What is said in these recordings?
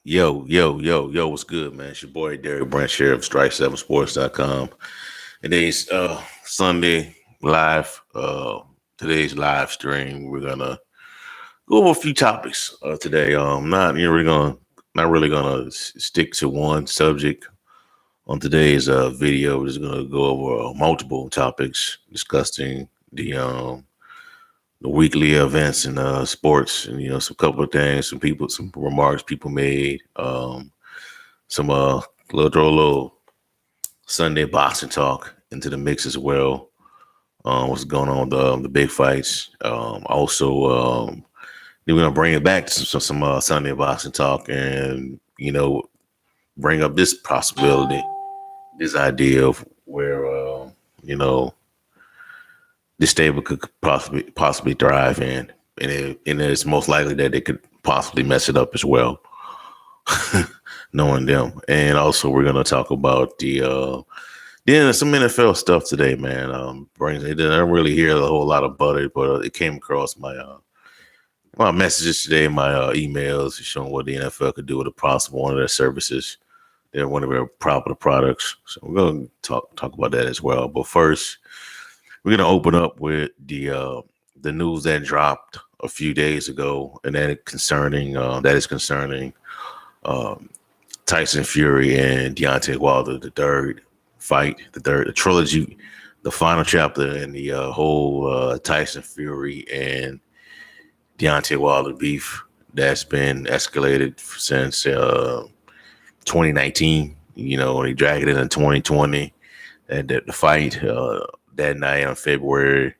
Yo, what's good, man? It's your boy Derek Branch here of Strike7Sports.com. Today's Sunday live, today's live stream. We're gonna go over a few topics today. Not really gonna stick to one subject on today's video. We're just gonna go over multiple topics discussing the weekly events in sports, and some couple of things, some remarks people made, some throw a little Sunday boxing talk into the mix as well. What's going on with the big fights? Then we're gonna bring it back to some Sunday boxing talk, and bring up this possibility, this idea of where you know this stable could possibly thrive in, and it's most likely that they could possibly mess it up as well, knowing them. And also, we're gonna talk about some NFL stuff today, man. I didn't really hear a whole lot about it, but it came across my messages today, my emails showing what the NFL could do with a possible one of their services. They're one of their popular products, so we're gonna talk about that as well. But first, we're gonna open up with the news that dropped a few days ago, and that is concerning um, Tyson Fury and Deontay Wilder, the trilogy, the final chapter in the whole Tyson Fury and Deontay Wilder beef that's been escalated since 2019. They dragged it in 2020, and the fight that night on February,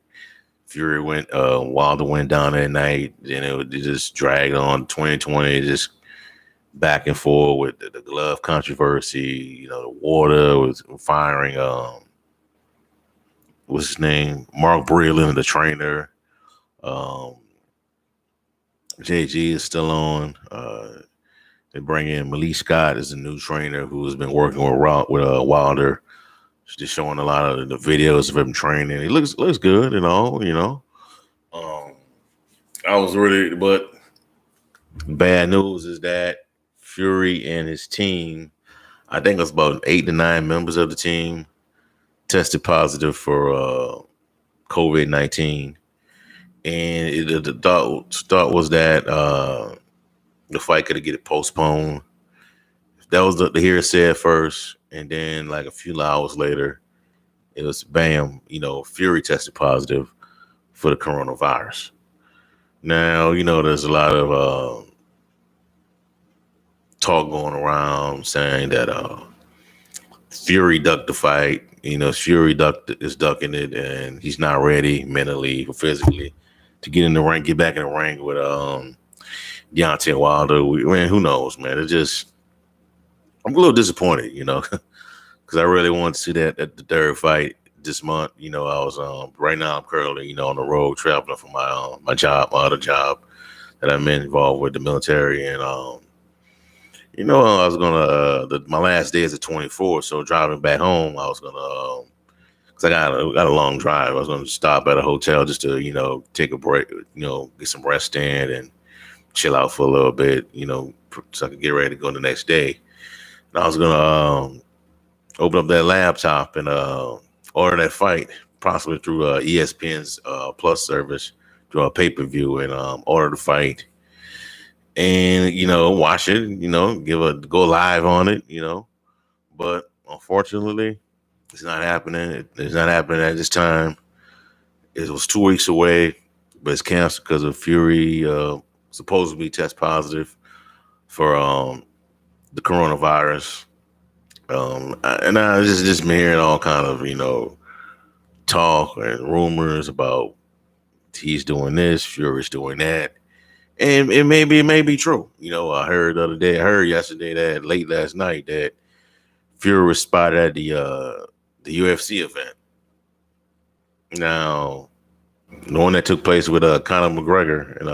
Wilder went down that night. Then it just dragged on 2020, just back and forth with the glove controversy. The water was firing. What's his name? Mark Breland, the trainer. Um, JG is still on. They bring in Malik Scott as a new trainer who has been working with Wilder. Just showing a lot of the videos of him training. He looks good and all. Um, but bad news is that Fury and his team, I think it was about 8 to 9 members of the team, tested positive for COVID-19, and the thought was that the fight could get it postponed. That was the hearsay at first, and then like a few hours later, it was bam. Fury tested positive for the coronavirus. Now there's a lot of talk going around saying that Fury ducked the fight. Is ducking it, and he's not ready mentally or physically to get back in the ring with Deontay Wilder. Who knows, man? I'm a little disappointed, because I really want to see that at the third fight this month. I was right now I'm currently on the road traveling for my job, my other job that I'm involved with the military, and I was gonna my last day is the 24th, so driving back home, I was gonna because I got a long drive. I was gonna stop at a hotel just to take a break, get some rest in and chill out for a little bit, so I could get ready to go the next day. And I was gonna open up that laptop and order that fight, possibly through ESPN's Plus service, through a pay-per-view, and order the fight and watch it, go live on it, but unfortunately it's not happening. It's not happening at this time. It was 2 weeks away, but it's canceled because of Fury supposedly test positive for the coronavirus. And I just been hearing all kind of talk and rumors about he's doing this, Fury's doing that, and it may be true. I heard yesterday that late last night that Fury was spotted at the UFC event. Now, the one that took place with Conor McGregor and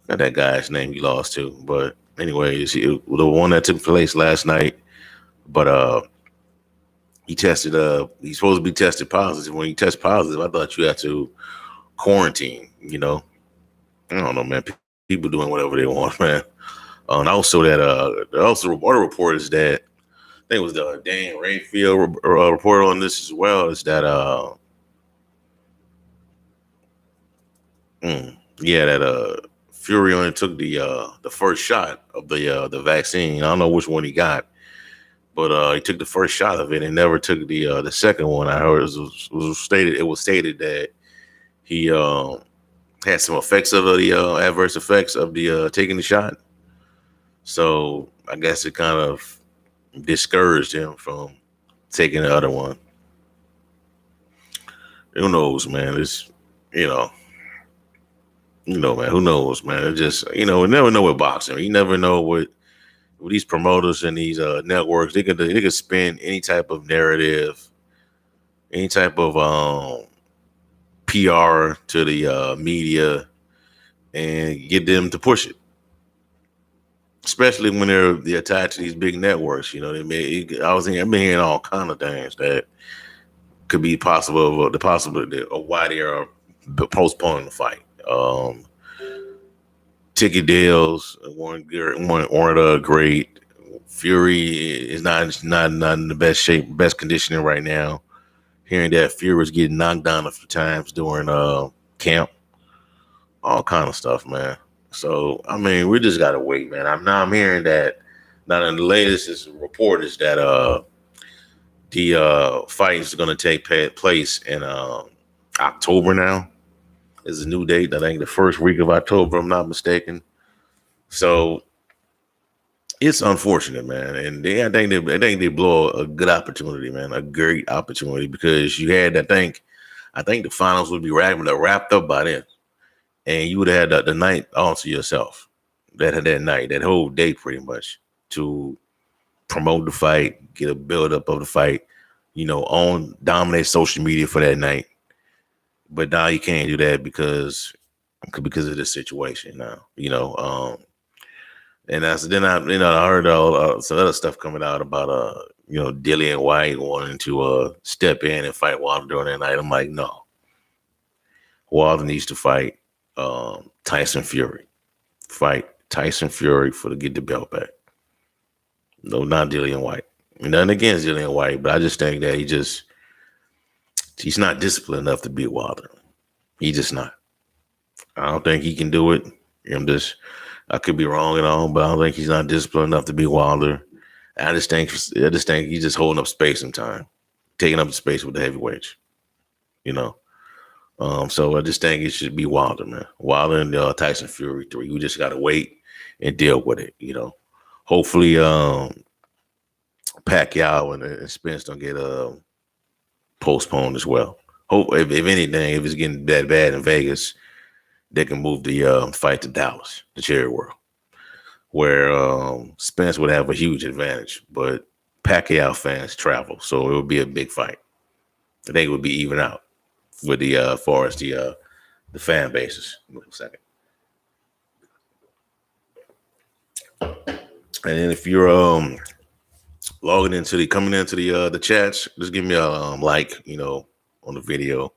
not that guy's name he lost to, but anyways, the one that took place last night. But he tested. He's supposed to be tested positive. When you test positive, I thought you had to quarantine. I don't know, man. People doing whatever they want, man. And also that also other reporters that I think it was the Dan Rayfield report on this as well is that yeah, that Fury only took the first shot of the vaccine. I don't know which one he got, but he took the first shot of it and never took the second one. I heard it was stated that he had some effects of the adverse effects of the taking the shot. So I guess it kind of discouraged him from taking the other one. Who knows, man? It's you know, man. Who knows, man? It just we never know with boxing. You never know what with these promoters and these networks. They could spin any type of narrative, any type of PR to the media, and get them to push it. Especially when they're attached to these big networks. I've been hearing all kind of things that could be possible. The possibility of why they are postponing the fight. Ticket deals weren't great. Fury is not in the best shape, best conditioning right now. Hearing that Fury was getting knocked down a few times during camp, all kind of stuff, man. So I mean, we just gotta wait, man. I'm hearing that now in the latest report is that the fight is going to take place in October now. Is a new date. I think the first week of October, if I'm not mistaken. So it's unfortunate, man. And I think they blow a good opportunity, man. A great opportunity because you had I think the finals would be wrapped up by then, and you would have had the night all to yourself. That night, that whole day, pretty much to promote the fight, get a build up of the fight. Dominate social media for that night. But now you can't do that because of this situation now. And then I heard some other stuff coming out about Dillian White wanting to step in and fight Wilder during that night. I'm like, no, Wilder needs to fight Tyson Fury. Fight Tyson Fury to get the belt back. No, not Dillian White. Nothing against Dillian White, but I just think that he's not disciplined enough to beat Wilder. He's just not. I don't think he can do it. I could be wrong and all, but I don't think he's not disciplined enough to beat Wilder. I just think he's just holding up space and time, taking up the space with the heavyweights. So I just think it should be Wilder, man. Wilder and Tyson Fury 3. We just gotta wait and deal with it. Hopefully, Pacquiao and Spence don't get postponed as well. Hope if anything, if it's getting that bad in Vegas, they can move the fight to Dallas, the Cherry World, where Spence would have a huge advantage. But Pacquiao fans travel, so it would be a big fight. I think it would be even out with the as far as the fan bases. Wait a second. And then if you're coming into the chats, just give me a like, on the video.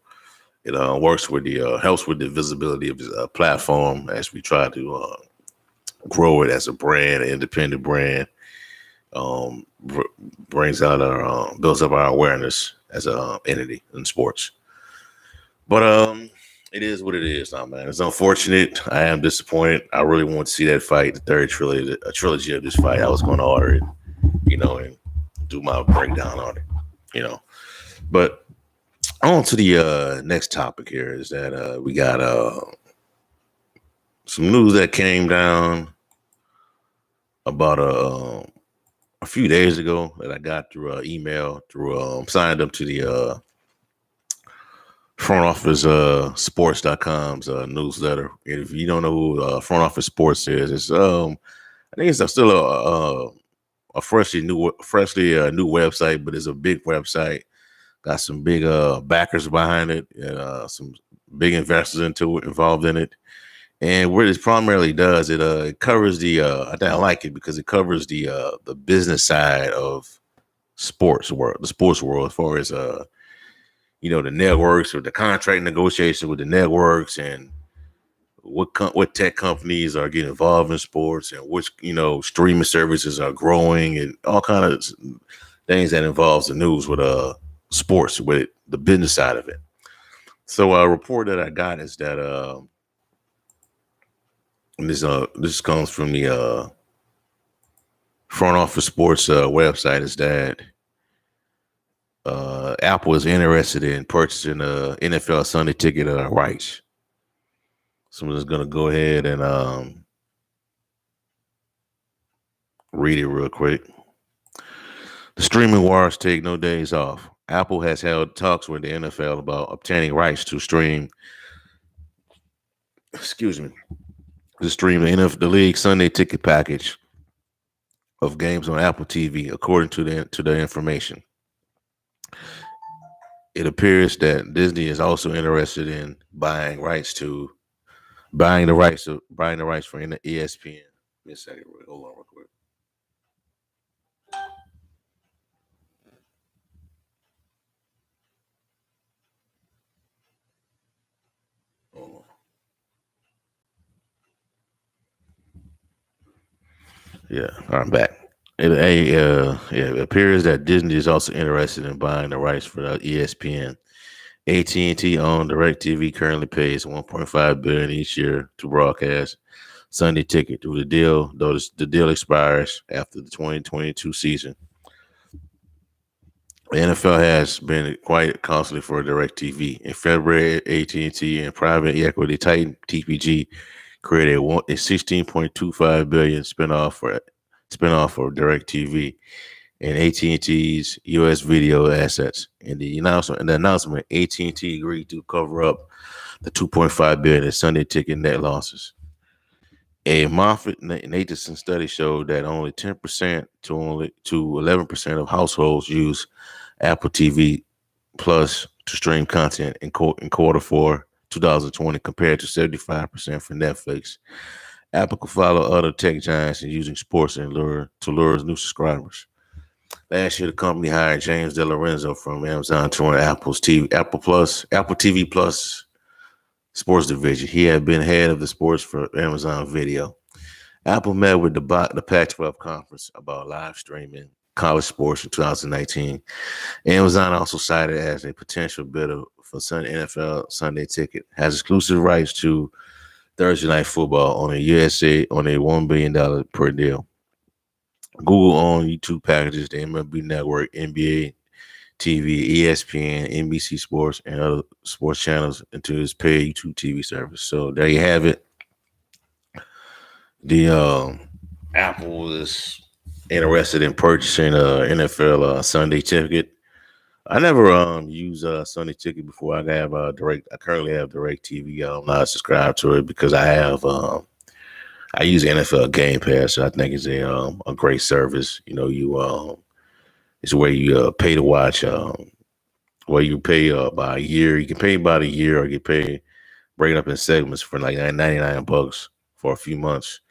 It works with helps with the visibility of the platform as we try to grow it as a brand, an independent brand. Builds up our awareness as an entity in sports. But it is what it is now, man. It's unfortunate. I am disappointed. I really want to see that fight, the third trilogy of this fight. I was going to order it, and do my breakdown on it, But on to the next topic here is that we got some news that came down about a few days ago that I got through email signed up to the Front Office Sports.com's newsletter. If you don't know who Front Office Sports is, it's I think it's still a freshly new website, but it's a big website. Got some big backers behind it, and some big investors involved in it. And what it primarily does, it covers I think I like it because it covers the business side of the sports world, as far as the networks or the contract negotiation with the networks and what tech companies are getting involved in sports, and which streaming services are growing, and all kind of things that involves the news with sports, with the business side of it. So a report that I got is that and this comes from the Front Office Sports website, is that Apple is interested in purchasing NFL Sunday ticket rights. So I'm just gonna go ahead and read it real quick. The streaming wars take no days off. Apple has held talks with the NFL about obtaining rights to stream. Excuse me. To stream the league Sunday ticket package of games on Apple TV, according to the information. It appears that Disney is also interested in buying the rights for ESPN. Give me a second, hold on real quick. Hold on. Yeah, I'm back. It appears that Disney is also interested in buying the rights for the ESPN. AT&T owned DirecTV currently pays $1.5 billion each year to broadcast Sunday ticket through the deal, though the deal expires after the 2022 season. The NFL has been quite costly for DirecTV. In February, AT&T and private equity Titan TPG created a $16.25 billion spinoff for DirecTV and AT&T's U.S. video assets. In the announcement, AT&T agreed to cover up the $2.5 billion in Sunday ticket net losses. A Moffett-Nathanson study showed that only 10% to 11% of households use Apple TV Plus to stream content in quarter four 2020, compared to 75% for Netflix. Apple could follow other tech giants in using sports and lure new subscribers. Last year, the company hired James DeLorenzo from Amazon to run Apple TV Plus sports division. He had been head of the sports for Amazon Video. Apple met with the Pac-12 conference about live streaming college sports in 2019. Amazon also cited as a potential bidder for NFL Sunday ticket. Has exclusive rights to Thursday Night Football on a $1 billion per deal. Google owned YouTube packages, the MLB Network, NBA TV, ESPN, NBC Sports, and other sports channels into its paid YouTube TV service. So there you have it. The Apple is interested in purchasing NFL Sunday ticket. I never used Sunday ticket before. I currently have DirecTV. I'm not subscribed to it because I use NFL Game Pass. So I think it's a great service. It's where you pay to watch. Where you pay by a year. You can pay about a year, or you pay break it up in segments for like $99 for a few months.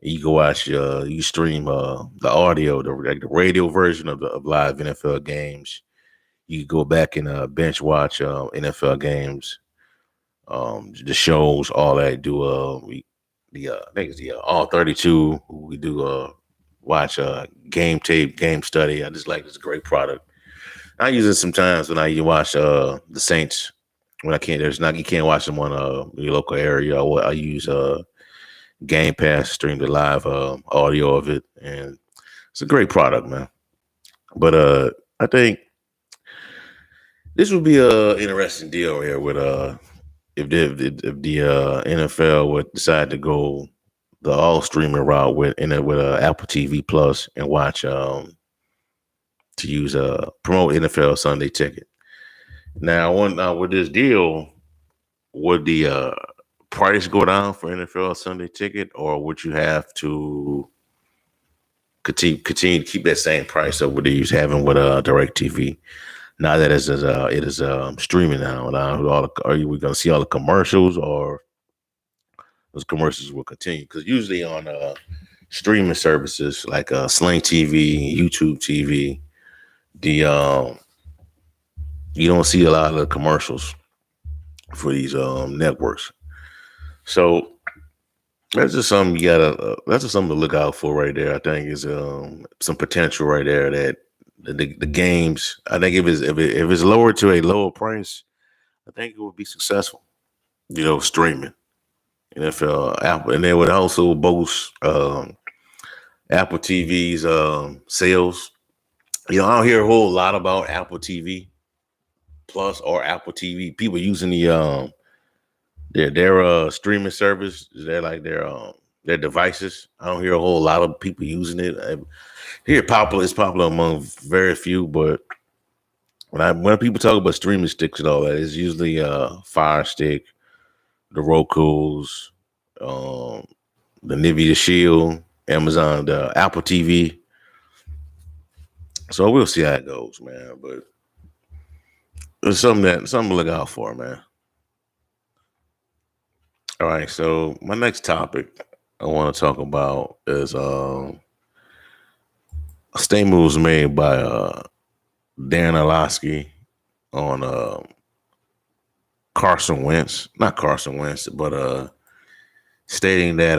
You can watch. You stream the audio, the radio version of live NFL games. You can go back and bench watch NFL games, the shows, all that. I think it's the all 32. We do watch game tape, game study. I just like it's a great product. I use it sometimes when I watch the Saints. When I can't, you can't watch them on your local area. I use Game Pass, stream the live audio of it, and it's a great product, man. But I think this would be a interesting deal here with if the NFL would decide to go the all streaming route with Apple TV Plus and watch to use promote NFL Sunday ticket. Now with this deal, would the price go down for NFL Sunday ticket, or would you have to continue to keep that same price of what you're having with DirecTV? Now that it is streaming now, are we going to see all the commercials, or those commercials will continue? Because usually on streaming services like Sling TV, YouTube TV, you don't see a lot of the commercials for these networks. So That's just something you gotta. That's just something to look out for right there. I think is some potential right there that the games. I think if it's lowered to a lower price, I think it would be successful. Streaming NFL, Apple, and they would also boast Apple TV's sales. I don't hear a whole lot about Apple TV Plus or Apple TV. People using their streaming service. They're like their devices. I don't hear a whole lot of people using it. I hear it's popular among very few, but when people talk about streaming sticks and all that, it's usually Fire Stick, the Roku's, the Nvidia Shield, Amazon, the Apple TV. So we'll see how it goes, man. But it's something to look out for, man. All right, so my next topic I want to talk about is a statement was made by Dan Orlovsky on Carson Wentz, not Carson Wentz, but stating that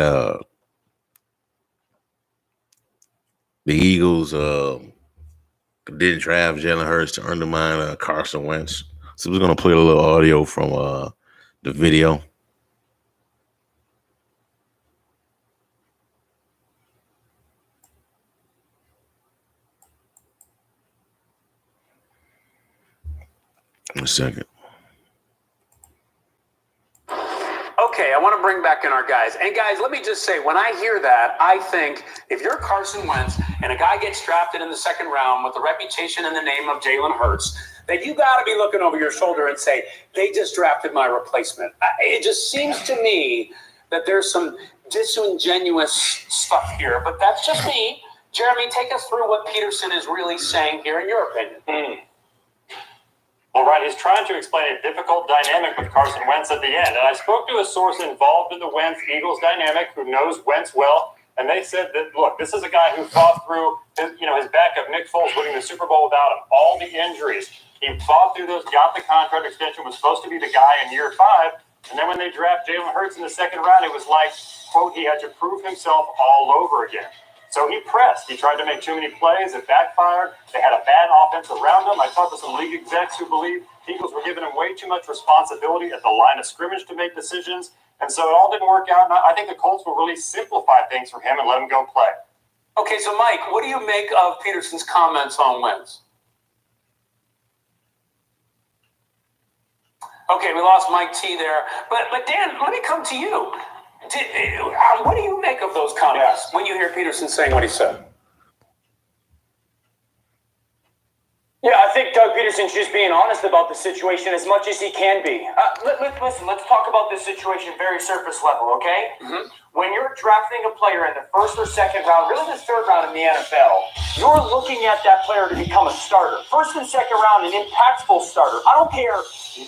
the Eagles didn't draft Jalen Hurts to undermine Carson Wentz. So we're gonna play a little audio from the video. In a second. Okay, I want to bring back in our guys. And guys, let me just say, when I hear that, I think if you're Carson Wentz and a guy gets drafted in the second round with the reputation and the name of Jalen Hurts, that you got to be looking over your shoulder and say, they just drafted my replacement. It just seems to me that there's some disingenuous stuff here, but that's just me. Jeremy, take us through what Peterson is really saying here, in your opinion. Well, right, he's trying to explain a difficult dynamic with Carson Wentz at the end. And I spoke to a source involved in the Wentz-Eagles dynamic who knows Wentz well, and they said that, look, this is a guy who fought through his backup, Nick Foles, winning the Super Bowl without him, all the injuries. He fought through those, got the contract extension, was supposed to be the guy in year 5, and then when they draft Jalen Hurts in the second round, it was like, quote, he had to prove himself all over again. So he pressed. He tried to make too many plays. It backfired. They had a bad offense around him. I talked to some league execs who believe the Eagles were giving him way too much responsibility at the line of scrimmage to make decisions. And so it all didn't work out. And I think the Colts will really simplify things for him and let him go play. Okay, so Mike, what do you make of Peterson's comments on Wentz? Okay, we lost Mike T there. But Dan, let me come to you. What do you make of those comments when you hear Peterson saying what he said? Yeah, I think Doug Peterson's just being honest about the situation as much as he can be. Listen, let's talk about this situation very surface level, okay? Mm-hmm. When you're drafting a player in the first or second round, really the third round in the NFL, you're looking at that player to become a starter. First and second round, an impactful starter. I don't care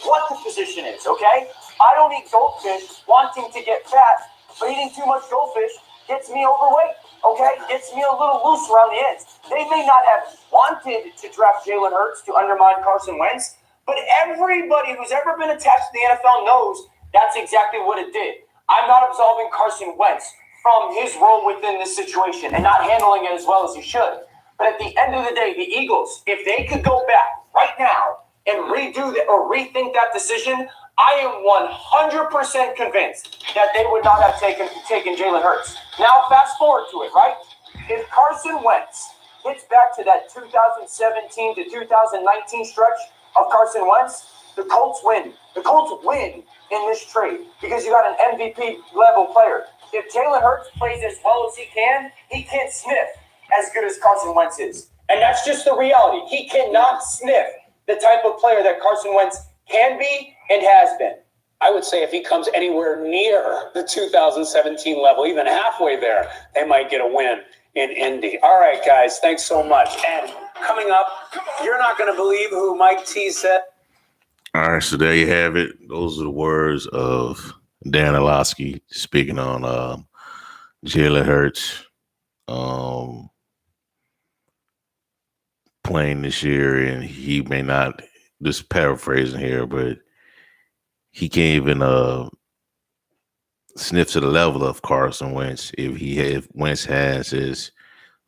what the position is, okay? I don't eat goldfish wanting to get fat, but eating too much goldfish gets me overweight, okay? Gets me a little loose around the ends. They may not have wanted to draft Jalen Hurts to undermine Carson Wentz, but everybody who's ever been attached to the NFL knows that's exactly what it did. I'm not absolving Carson Wentz from his role within this situation and not handling it as well as he should. But at the end of the day, the Eagles, if they could go back right now and redo that or rethink that decision, I am 100% convinced that they would not have taken Jalen Hurts. Now, fast forward to it, right? If Carson Wentz gets back to that 2017 to 2019 stretch of Carson Wentz, the Colts win. The Colts win in this trade because you got an MVP level player. If Jalen Hurts plays as well as he can't sniff as good as Carson Wentz is. And that's just the reality. He cannot sniff the type of player that Carson Wentz can be and has been. I would say if he comes anywhere near the 2017 level, even halfway there, they might get a win in Indy. All right, guys, thanks so much. And coming up, you're not going to believe who Mike T said. All right, so there you have it. Those are the words of Dan Orlovsky speaking on Jalen Hurts playing this year, and he may not, just paraphrasing here, but he can't even sniff to the level of Carson Wentz if Wentz is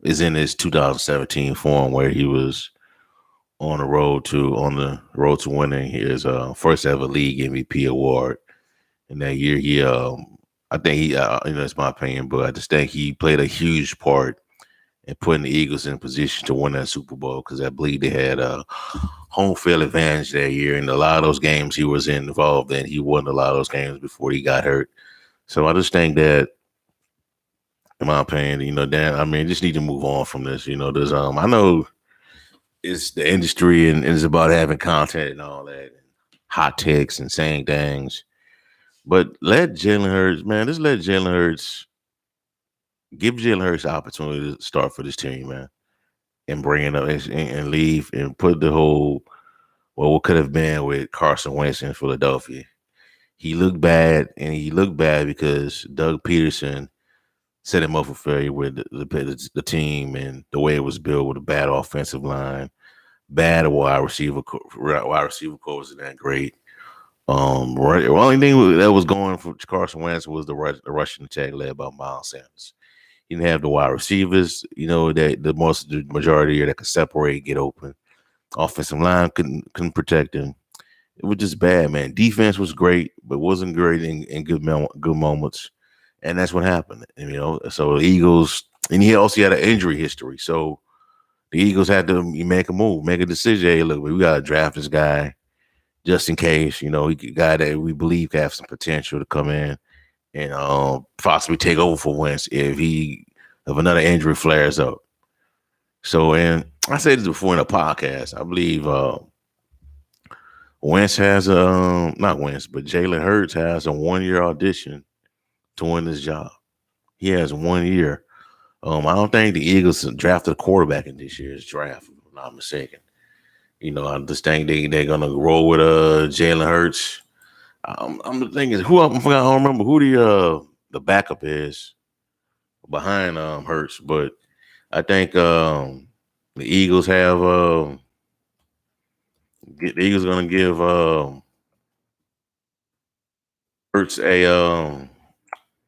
in his 2017 form where he was on the road to winning his first ever league MVP award. In that year, I think it's my opinion, but I just think he played a huge part in putting the Eagles in position to win that Super Bowl because I believe they had a home field advantage that year. And a lot of those games he was involved in, he won a lot of those games before he got hurt. So I just think that, in my opinion, Dan, just need to move on from this. There's I know it's the industry and it's about having content and all that, hot takes and saying things. But let Jalen Hurts, man, just let Jalen Hurts, give Jalen Hurts the opportunity to start for this team, man, and bring it up and leave and put the whole, what could have been with Carson Wentz in Philadelphia. He looked bad, and he looked bad because Doug Peterson set him up for failure with the team and the way it was built with a bad offensive line, bad wide receiver core wasn't that great. The only thing that was going for Carson Wentz was the rushing attack led by Miles Sanders. He didn't have the wide receivers, that the majority that could separate, get open. Offensive line couldn't protect him. It was just bad, man. Defense was great, but wasn't great in good moments. And that's what happened, So the Eagles, and he also had an injury history. So the Eagles had to make a move, make a decision. Hey, look, we got to draft this guy just in case, he a guy that we believe have some potential to come in and possibly take over for Wentz if another injury flares up. So, and I said this before in a podcast, I believe Wentz has not Wentz, but Jalen Hurts has a 1-year audition to win this job. He has 1 year. I don't think the Eagles drafted a quarterback in this year's draft, if I'm not mistaken. I just think they're gonna roll with Jalen Hurts. I'm thinking I don't remember who the backup is behind Hurts, but I think the Eagles have the Eagles gonna give Hurts a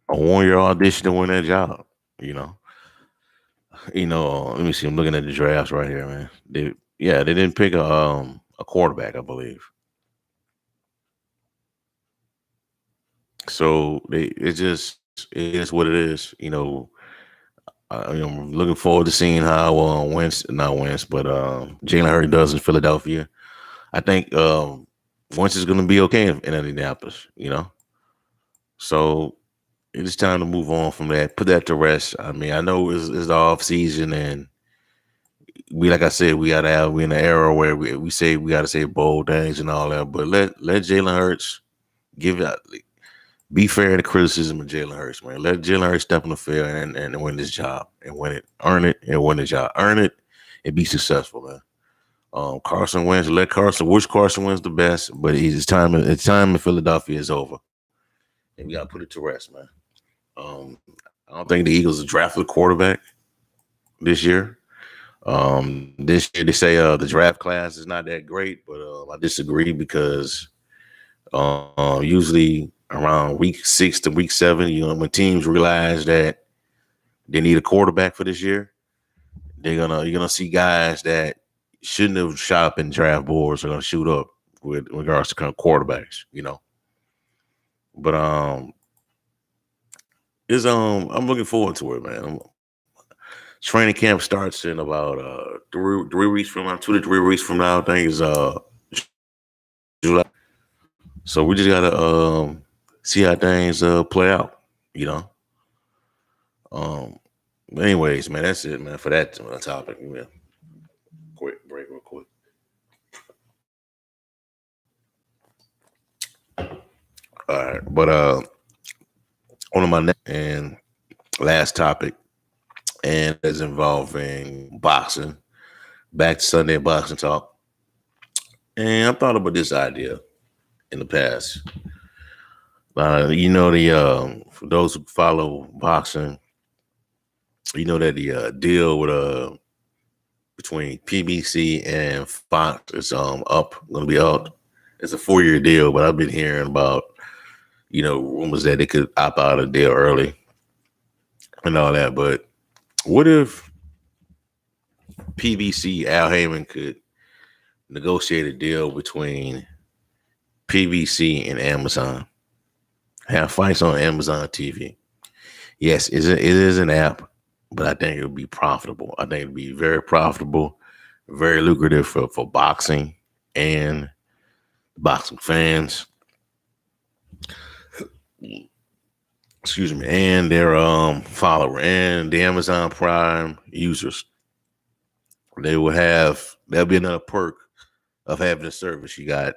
1-year audition to win that job. Let me see. I'm looking at the drafts right here, man. They didn't pick a quarterback, I believe. So it is what it is. I'm looking forward to seeing how Jalen Hurts does in Philadelphia. I think Wentz is going to be okay in Indianapolis. So it is time to move on from that. Put that to rest. I know it's the off season, and we're in an era where we say we got to say bold things and all that. But let Jalen Hurts be fair to criticism of Jalen Hurts, man. Let Jalen Hurts step on the field and win this job and win it, earn it, and win the job, earn it and be successful, man. Carson Wentz, wish Carson Wentz the best, but his time in Philadelphia is over, and we got to put it to rest, man. I don't think the Eagles have drafted a quarterback this year. This year they say the draft class is not that great, but I disagree because usually around week 6 to week 7, when teams realize that they need a quarterback for this year, you're gonna see guys that shouldn't have shot up in draft boards are gonna shoot up with regards to kind of quarterbacks, But I'm looking forward to it, man. Training camp starts in about 3 weeks from now, 2 to 3 weeks from now. I think is July. So we just gotta see how things play out, Anyways, man, that's it, man. For that topic, yeah. Quick break, real quick. All right, but on my next and last topic, and is involving boxing. Back to Sunday boxing talk, and I thought about this idea in the past. For those who follow boxing, that the deal with between PBC and Fox is going to be up. It's a 4-year deal, but I've been hearing about rumors that they could opt out of the deal early and all that. But what if PBC, Al Heyman, could negotiate a deal between PBC and Amazon? Have fights on Amazon TV. Yes, it is an app, but I think it would be profitable. I think it would be very profitable, very lucrative for boxing and boxing fans. Excuse me, and their follower and the Amazon Prime users. There'll be another perk of having a service. You got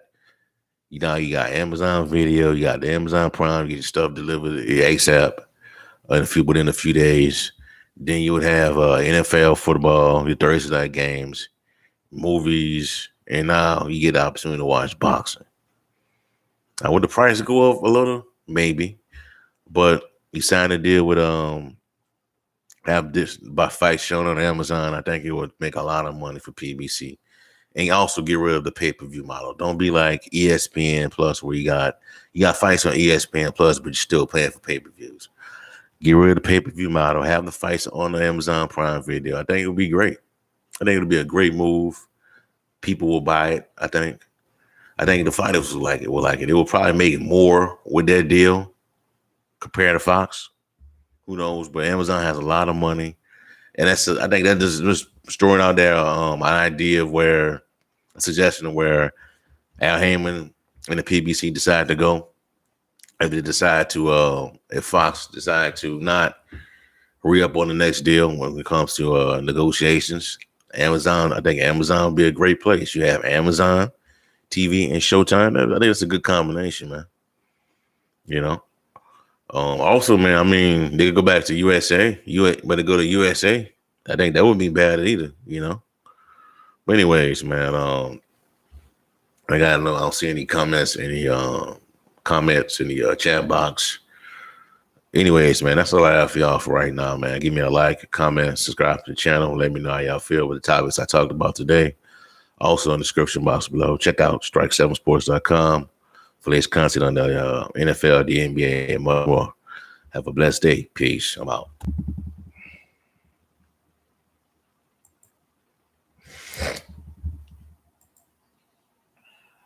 Amazon Video, you got the Amazon Prime, you get your stuff delivered ASAP within a few days. Then you would have NFL football, your Thursday night games, movies, and now you get the opportunity to watch boxing. Now, would the price go up a little? Maybe. But you sign a deal with have this by fights shown on Amazon. I think it would make a lot of money for PBC. And also get rid of the pay-per-view model. Don't be like ESPN Plus, where you got fights on ESPN Plus, but you're still paying for pay-per-views. Get rid of the pay-per-view model. Have the fights on the Amazon Prime Video. I think it would be great. I think it would be a great move. People will buy it. I think the fighters will like it. It will probably make more with that deal compared to Fox. Who knows? But Amazon has a lot of money, and I think that just throwing out there an idea of a suggestion of where Al Heyman and the PBC decide to go. If they decide to, if Fox decide to not re-up on the next deal when it comes to negotiations, I think Amazon would be a great place. You have Amazon TV and Showtime. I think it's a good combination, man. Also, man, I mean, they could go back to USA, but they go to USA. I think that wouldn't be bad either, But anyways, man, I gotta know. I don't see any comments, in the chat box. Anyways, man, that's all I have for y'all for right now, man. Give me a like, a comment, subscribe to the channel. Let me know how y'all feel with the topics I talked about today. Also in the description box below, check out strike7sports.com for latest content on the NFL, the NBA, and more. Have a blessed day. Peace. I'm out.